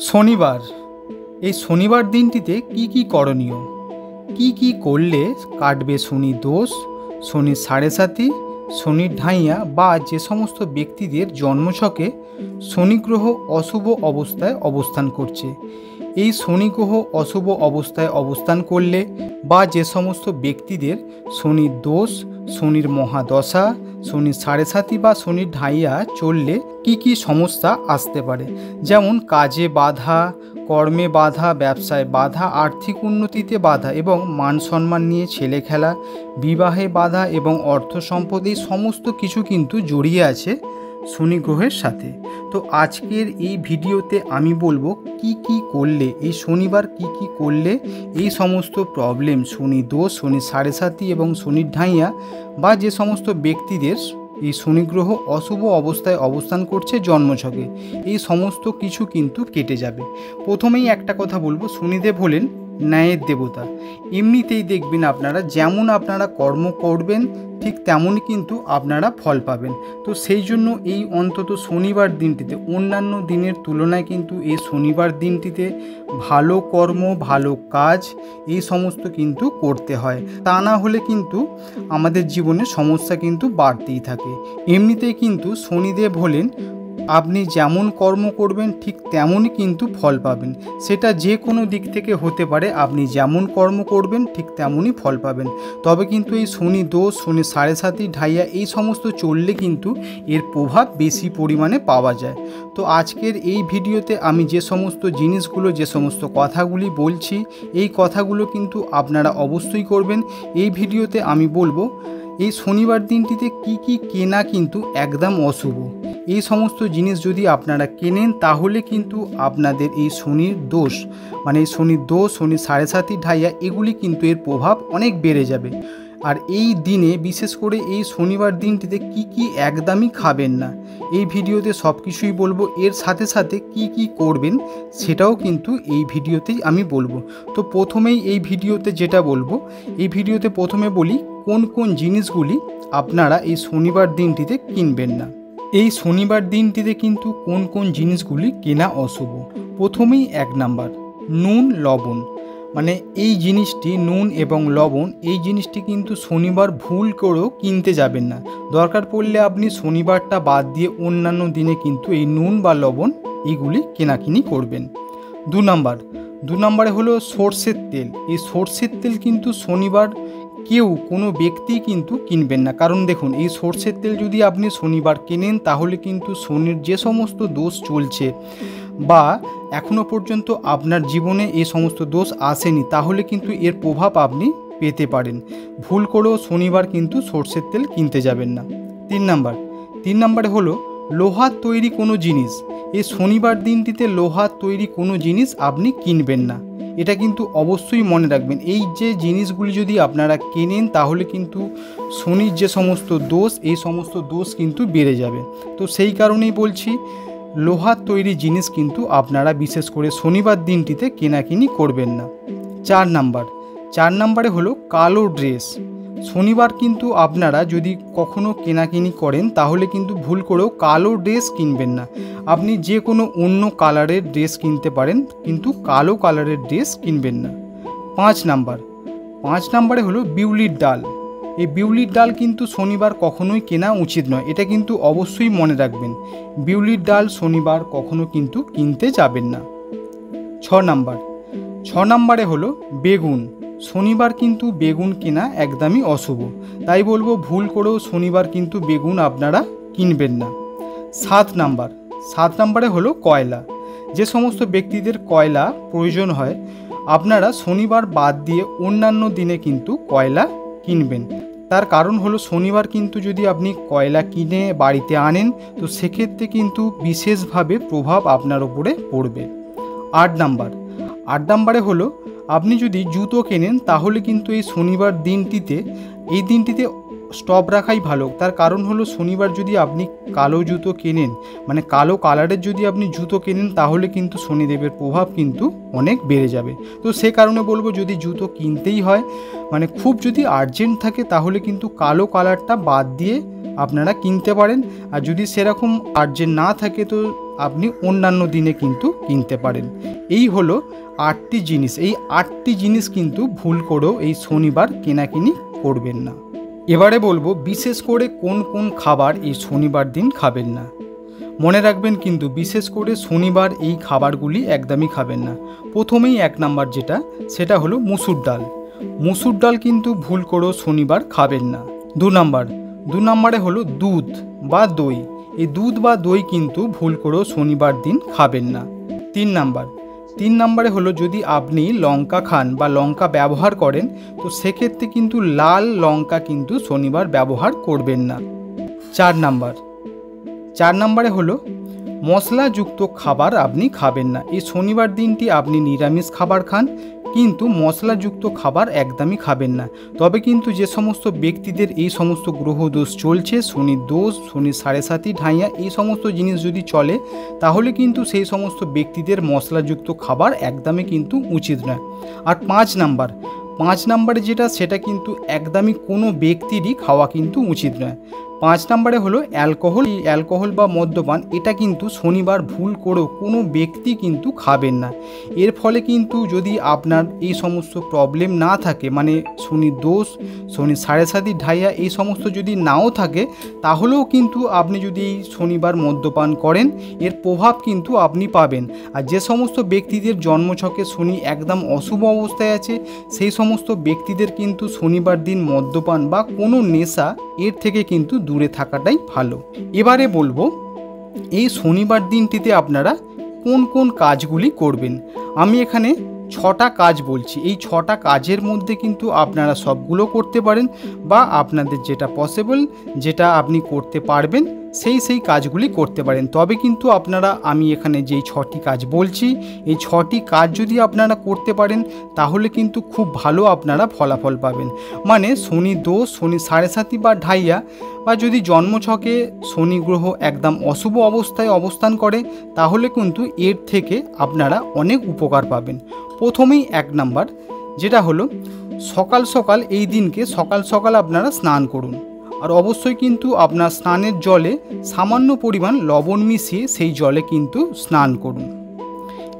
শনিবার। এই শনিবার দিনটিতে কি করণীয়, কি করলে কাটবে শনি দোষ, শনির সাড়ে সাতি, শনির ঢাইয়া বা যে সমস্ত ব্যক্তিদের জন্মছকে শনি গ্রহ অশুভ অবস্থায় অবস্থান করছে। এই শনি গ্রহ অশুভ অবস্থায় অবস্থান করলে বা যে সমস্ত ব্যক্তিদের শনির দোষ, শনির মহাদশা, শনির সাড়ে সাতি বা শনির ঢাইয়া চললে কি সমস্যা আসতে পারে, যেমন কাজে বাধা, কর্মে বাধা, ব্যবসায় বাধা, আর্থিক উন্নতিতে বাধা এবং মান সম্মান নিয়ে ছেলে খেলা, বিবাহে বাধা এবং অর্থ সম্পদ, এই সমস্ত কিছু কিন্তু জড়িয়ে আছে শনি গ্রহের সাথে। তো আজকের এই ভিডিওতে আমি বলবো কি করলে, এই শনিবার কি করলে এই সমস্ত প্রবলেম, শনি দোষ, শনি সাড়ে সাতি এবং শনির ঢাইয়া বা যে সমস্ত ব্যক্তিদের এই শনি গ্রহ অশুভ অবস্থায় অবস্থান করছে জন্মছকে, এই সমস্ত কিছু কিন্তু কেটে যাবে। প্রথমেই একটা কথা বলবো, শনিদেব হলেন ন্যায়ের দেবতা। এমনিতেই দেখবেন আপনারা যেমন আপনারা কর্ম করবেন ঠিক তেমনই কিন্তু আপনারা ফল পাবেন। তো সেই জন্য এই অন্তত শনিবার দিনটিতে অন্যান্য দিনের তুলনায় কিন্তু এই শনিবার দিনটিতে ভালো কর্ম, ভালো কাজ এই সমস্ত কিন্তু করতে হয়। তা না হলে কিন্তু আমাদের জীবনে সমস্যা কিন্তু বাড়তেই থাকে। এমনিতেই কিন্তু শনিদেব হলেন আপনি যেমন কর্ম করবেন ঠিক তেমনই কিন্তু ফল পাবেন। সেটা যে কোনো দিক থেকে হতে পারে, আপনি যেমন কর্ম করবেন ঠিক তেমনই ফল পাবেন। তবে কিন্তু এই শনি দোষ, শনি সাড়ে সাতি, ঢাইয়া এই সমস্ত চললে কিন্তু এর প্রভাব বেশি পরিমাণে পাওয়া যায়। তো আজকের এই ভিডিওতে আমি যে সমস্ত জিনিসগুলো, যে সমস্ত কথাগুলি বলছি, এই কথাগুলো কিন্তু আপনারা অবশ্যই করবেন। এই ভিডিওতে আমি বলবো এই শনিবার দিনটিতে কি কেনা কিন্তু একদম অশুভ। এই সমস্ত জিনিস যদি আপনারা কেনেন তাহলে কিন্তু আপনাদের এই শনির দোষ, মানে এই শনির দোষ, শনি সাড়ে সাতি, ঢাইয়া এগুলি কিন্তু এর প্রভাব অনেক বেড়ে যাবে। আর এই দিনে বিশেষ করে এই শনিবার দিনটিতে কি একদমই খাবেন না, এই ভিডিওতে সব কিছুই বলবো। এর সাথে সাথে কি করবেন সেটাও কিন্তু এই ভিডিওতেই আমি বলবো। তো প্রথমেই এই ভিডিওতে যেটা বলবো, এই ভিডিওতে প্রথমে বলি কোন জিনিসগুলি আপনারা এই শনিবার দিনটিতে কিনবেন না। এই শনিবার দিনটিতে কিন্তু কোন জিনিসগুলি কেনা অশুভ। প্রথমেই 1 নাম্বার, নুন লবণ। মানে এই জিনিসটি, নুন এবং লবণ, এই জিনিসটি কিন্তু শনিবার ভুল করেও কিনতে যাবেন না। দরকার পড়লে আপনি শনিবারটা বাদ দিয়ে অন্যান্য দিনে কিন্তু এই নুন বা লবণ এইগুলি কেনাকিনি করবেন। 2 নম্বরে হলো সর্ষের তেল। এই সর্ষের তেল কিন্তু শনিবার কোনো ব্যক্তি কিন্তু কিনবেন না। কারণ দেখুন, এই সর্ষের তেল যদি আপনি শনিবার কেনেন তাহলে কিন্তু শনির যে সমস্ত দোষ চলছে বা এখনও পর্যন্ত আপনার জীবনে এই সমস্ত দোষ আসেনি, তাহলে কিন্তু এর প্রভাব আপনি পেতে পারেন। ভুল করেও শনিবার কিন্তু সর্ষের তেল কিনতে যাবেন না। 3 নম্বরে হলো লোহার তৈরি কোনো জিনিস। এই শনিবার দিনটিতে লোহার তৈরি কোনো জিনিস আপনি কিনবেন না, এটা কিন্তু অবশ্যই মনে রাখবেন। এই যে জিনিসগুলি যদি আপনারা কেনেন তাহলে কিন্তু শনির যে সমস্ত দোষ, এই সমস্ত দোষ কিন্তু বেড়ে যাবে। তো সেই কারণেই বলছি লোহার তৈরি জিনিস কিন্তু আপনারা বিশেষ করে শনিবার দিনটিতে কেনাকিনি করবেন না। 4 নম্বরে হলো কালো ড্রেস। শনিবার কিন্তু আপনারা যদি কখনো কেনাকিনি করেন তাহলে কিন্তু ভুল করেও কালো ড্রেস কিনবেন না। আপনি যে কোনো অন্য কালারের ড্রেস কিনতে পারেন, কিন্তু কালো কালারের ড্রেস কিনবেন না। 5 নম্বরে হলো বিউলির ডাল। এই বিউলির ডাল কিন্তু শনিবার কখনোই কেনা উচিত নয়, এটা কিন্তু অবশ্যই মনে রাখবেন। বিউলির ডাল শনিবার কখনো কিন্তু কিনতে যাবেন না। 6 নম্বরে হলো বেগুন। শনিবার কিন্তু বেগুন কেনা একদমই অশুভ, তাই বলবো ভুল করেও শনিবার কিন্তু বেগুন আপনারা কিনবেন না। 7 নম্বরে হলো কয়লা। যে সমস্ত ব্যক্তিদের কয়লা প্রয়োজন হয় আপনারা শনিবার বাদ দিয়ে অন্যান্য দিনে কিন্তু কয়লা কিনবেন। তার কারণ হলো শনিবার কিন্তু যদি আপনি কয়লা কিনে বাড়িতে আনেন তো সেক্ষেত্রে কিন্তু বিশেষভাবে প্রভাব আপনার উপরে পড়বে। 8 নম্বরে হলো আপনি যদি জুতো কেনেন তাহলে কিন্তু এই শনিবার দিনটিতে, এই দিনটিতে স্টপ রাখাই ভালো। তার কারণ হলো শনিবার যদি আপনি কালো জুতো কেনেন, মানে কালো কালারের যদি আপনি জুতো কেনেন তাহলে কিন্তু শনিদেবের প্রভাব কিন্তু অনেক বেড়ে যাবে। তো সে কারণে বলবো যদি জুতো কিনতেই হয়, মানে খুব যদি আর্জেন্ট থাকে তাহলে কিন্তু কালো কালারটা বাদ দিয়ে আপনারা কিনতে পারেন। আর যদি সেরকম আর্জেন্ট না থাকে তো আপনি অন্যান্য দিনে কিন্তু কিনতে পারেন। এই হলো 8টি জিনিস। এই 8টি জিনিস কিন্তু ভুল করেও এই শনিবার কেনাকিনি করবেন না। এবারে বলবো বিশেষ করে কোন কোন খাবার এই শনিবার দিন খাবেন না। মনে রাখবেন কিন্তু বিশেষ করে শনিবার এই খাবারগুলি একদমই খাবেন না। প্রথমেই 1 নাম্বার যেটা, সেটা হলো মুসুর ডাল। মুসুর ডাল কিন্তু ভুল করেও শনিবার খাবেন না। 2 নম্বরে হলো দুধ বা দই। এই দুধ বা দই কিন্তু ভুল করেও শনিবার দিন খাবেন না। 3 নম্বরে হলো যদি আপনি লঙ্কা খান বা লঙ্কা ব্যবহার করেন, তো সেক্ষেত্রে কিন্তু লাল লঙ্কা কিন্তু শনিবার ব্যবহার করবেন না। 4 নম্বরে হলো মশলাযুক্ত খাবার আপনি খাবেন না। এই শনিবার দিনটি আপনি নিরামিষ খাবার খান, কিন্তু মশলাযুক্ত খাবার একদমই খাবেন না। তবে কিন্তু যে সমস্ত ব্যক্তিদের এই সমস্ত গ্রহ দোষ চলছে, শনির দোষ, শনির 7.5 ঢাইয়া, এই সমস্ত জিনিস যদি চলে, তাহলে কিন্তু সেই সমস্ত ব্যক্তিদের মশলাযুক্ত খাবার একদমই কিন্তু উচিত নয়। আর 5 নম্বরে যেটা, সেটা কিন্তু একদমই কোনো ব্যক্তিরই খাওয়া কিন্তু উচিত নয়। 5 নম্বরে হলো অ্যালকোহল বা মদ্যপান। এটা কিন্তু শনিবার ভুল করেও কোনো ব্যক্তি কিন্তু খাবেন না। এর ফলে কিন্তু যদি আপনার এই সমস্ত প্রবলেম না থাকে, মানে শনির দোষ, শনির 7.5 ঢাইয়া এই সমস্ত যদি নাও থাকে, তাহলেও কিন্তু আপনি যদি এই শনিবার মদ্যপান করেন, এর প্রভাব কিন্তু আপনি পাবেন। আর যে সমস্ত ব্যক্তিদের জন্মছকে শনি একদম অশুভ অবস্থায় আছে, সেই সমস্ত ব্যক্তিদের কিন্তু শনিবার দিন মদ্যপান বা কোনো নেশা, এর থেকে কিন্তু দূরে থাকাটাই ভালো। এবারে বলবো এই শনিবার দিনটিতে আপনারা কোন কোন কাজগুলি করবেন। আমি এখানে 6টা কাজ বলছি। এই 6টা কাজের মধ্যে কিন্তু আপনারা সবগুলো করতে পারেন, বা আপনাদের যেটা পসিবল, যেটা আপনি করতে পারবেন, সেই কাজগুলি করতে পারেন। তবে কিন্তু আপনারা, আমি এখানে যেই 6টি কাজ বলছি, এই 6টি কাজ যদি আপনারা করতে পারেন, তাহলে কিন্তু খুব ভালো আপনারা ফলাফল পাবেন। মানে শনি দোষ, শনি 7.5 বা ঢাইয়া, বা যদি জন্মছকে শনি গ্রহ একদম অশুভ অবস্থায় অবস্থান করে, তাহলে কিন্তু এর থেকে আপনারা অনেক উপকার পাবেন। প্রথমেই 1 নাম্বার যেটা হলো, সকাল সকাল এই দিনকে সকাল সকাল আপনারা স্নান করুন। আর অবশ্যই কিন্তু আপনার স্নানের জলে সামান্য পরিমাণ লবণ মিশিয়ে সেই জলে কিন্তু স্নান করুন।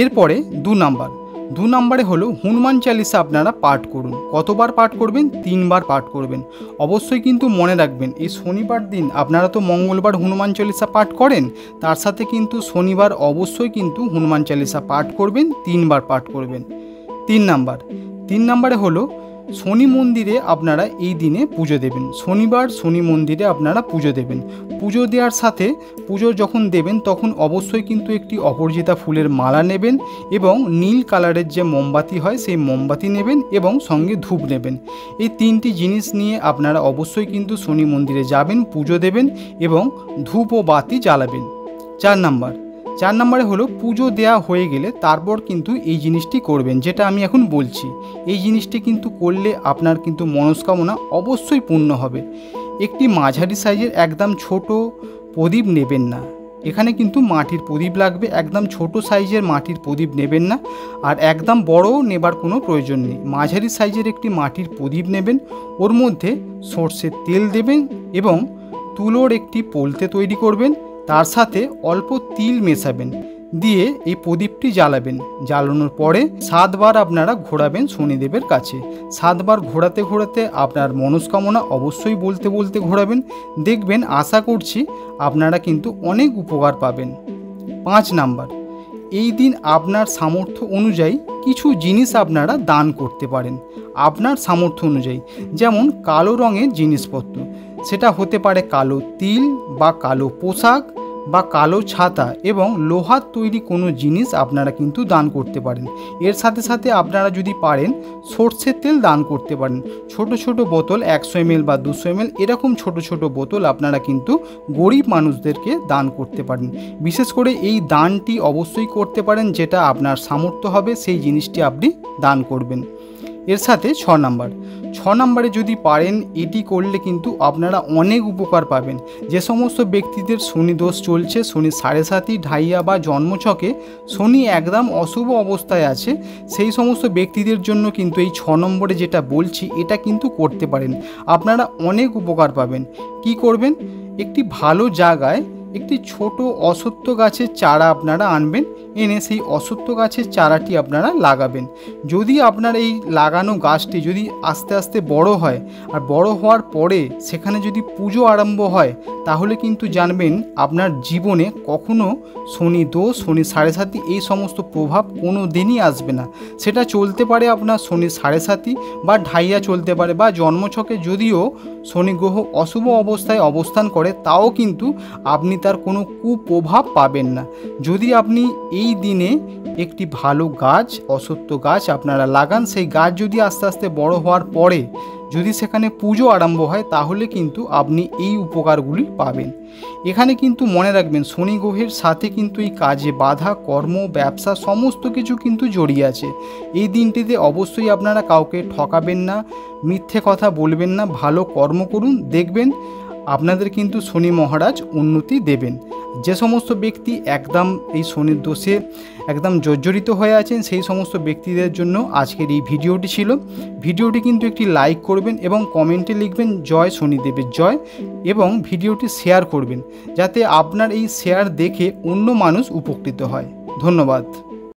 এরপরে 2 নম্বরে হলো হনুমান চালিসা আপনারা পাঠ করুন। কতবার পাঠ করবেন? 3 বার পাঠ করবেন। অবশ্যই কিন্তু মনে রাখবেন, এই শনিবার দিন আপনারা তো মঙ্গলবার হনুমান চালিসা পাঠ করেন, তার সাথে কিন্তু শনিবার অবশ্যই কিন্তু হনুমান চালিসা পাঠ করবেন, 3 বার পাঠ করবেন। 3 নম্বরে হলো শনি মন্দিরে আপনারা এই দিনে পুজো দেবেন। শনিবার শনি মন্দিরে আপনারা পুজো দেবেন। পুজো দেওয়ার সাথে, পুজো যখন দেবেন তখন অবশ্যই কিন্তু একটি অপরাজিতা ফুলের মালা নেবেন, এবং নীল কালারের যে মোমবাতি হয় সেই মোমবাতি নেবেন, এবং সঙ্গে ধূপ নেবেন। এই 3টি জিনিস নিয়ে আপনারা অবশ্যই কিন্তু শনি মন্দিরে যাবেন, পুজো দেবেন এবং ধূপ ও বাতি জ্বালাবেন। 4 নম্বরে হলো পুজো দেয়া হয়ে গেলে তারপর কিন্তু এই জিনিসটি করবেন, যেটা আমি এখন বলছি। এই জিনিসটি কিন্তু করলে আপনার কিন্তু মনস্কামনা অবশ্যই পূর্ণ হবে। একটি মাঝারি সাইজের একদম ছোট প্রদীপ নেবেন না। এখানে কিন্তু মাটির প্রদীপ লাগবে। একদম ছোট সাইজের মাটির প্রদীপ নেবেন না, আর একদম বড়ও নেবার কোনো প্রয়োজন নেই। মাঝারি সাইজের একটি মাটির প্রদীপ নেবেন, ওর মধ্যে সর্ষের তেল দেবেন এবং তুলোর একটি পোলতে তৈরি করবেন, তার সাথে অল্প তিল মেশাবেন, দিয়ে এই প্রদীপটি জ্বালাবেন। জ্বালানোর পরে 7 বার আপনারা ঘোরাবেন শনিদেবের কাছে। 7 বার ঘোরাতে ঘোরাতে আপনার মনস্কামনা অবশ্যই বলতে বলতে ঘোরাবেন। দেখবেন, আশা করছি আপনারা কিন্তু অনেক উপকার পাবেন। 5 নাম্বার, এই দিন আপনার সামর্থ্য অনুযায়ী কিছু জিনিস আপনারা দান করতে পারেন। আপনার সামর্থ্য অনুযায়ী, যেমন কালো রঙের জিনিসপত্র, সেটা হতে পারে কালো তিল বা কালো পোশাক বা কালো ছাতা, এবং লোহার তৈরি কোনো জিনিস আপনারা কিন্তু দান করতে পারেন। এর সাথে সাথে আপনারা যদি পারেন সর্ষের তেল দান করতে পারেন। ছোট ছোট বোতল 100 ml বা 200 ml এরকম ছোট ছোট বোতল আপনারা কিন্তু গরিব মানুষদেরকে দান করতে পারেন। বিশেষ করে এই দানটি অবশ্যই করতে পারেন, যেটা আপনার সামর্থ্য হবে সেই জিনিসটি আপনি দান করবেন। এর সাথে 6 নম্বরে যদি পারেন, এটি করলে কিন্তু আপনারা অনেক উপকার পাবেন। যে সমস্ত ব্যক্তিদের শনি দোষ চলছে, শনি 7.5 ঢাইয়া বা জন্মছকে শনি একদম অশুভ অবস্থায় আছে, সেই সমস্ত ব্যক্তিদের জন্য কিন্তু এই 6 নম্বরে যেটা বলছি, এটা কিন্তু করতে পারেন। আপনারা অনেক উপকার পাবেন। কি করবেন? একটি ভালো জায়গায় একটি ছোট অশ্বত্থ গাছের চারা আপনারা আনবেন, এনে সেই অশ্বত্থ গাছের চারাটি আপনারা লাগাবেন। যদি আপনার এই লাগানো গাছটি যদি আস্তে আস্তে বড় হয় আর বড় হওয়ার পরে সেখানে যদি পুজো আরম্ভ হয়, তাহলে কিন্তু জানবেন আপনার জীবনে কখনো শনি দোষ, শনি সাড়ে সাতি এই সমস্ত প্রভাব কোনো দিনই আসবে না। সেটা চলতে পারে আপনার শনি সাড়ে সাতি বা ঢাইয়া চলতে পারে, বা জন্মছকে যদিও শনি গ্রহ অশুভ অবস্থায় অবস্থান করে তাও কিন্তু আপনি তার কোনো কুপ্রভাব পাবেন না। যদি আপনি এই দিনে একটি ভালো গাছ, অশ্বত্থ গাছ আপনারা লাগান, সেই গাছ যদি আস্তে আস্তে বড় হওয়ার পরে যদি সেখানে পুজো আরম্ভ হয়, তাহলে কিন্তু আপনি এই উপকারগুলি পাবেন। এখানে কিন্তু মনে রাখবেন শনি গ্রহের সাথে কিন্তু এই কাজে বাধা, কর্ম, ব্যবসা সমস্ত কিছু কিন্তু জড়িয়ে আছে। এই দিনটিতে অবশ্যই আপনারা কাউকে ঠকাবেন না, মিথ্যে কথা বলবেন না, ভালো কর্ম করুন, দেখবেন আপনাদের কিন্তু শনি মহারাজ উন্নতি দেবেন। যে সমস্ত ব্যক্তি একদম এই শনির দোষে একদম জর্জরিত হয়ে আছেন, সেই সমস্ত ব্যক্তিদের জন্য আজকের এই ভিডিওটি ছিল। ভিডিওটি কিন্তু একটি লাইক করবেন এবং কমেন্টে লিখবেন জয় শনিদেবের জয়, এবং ভিডিওটি শেয়ার করবেন যাতে আপনার এই শেয়ার দেখে অন্য মানুষ উপকৃত হয়। ধন্যবাদ।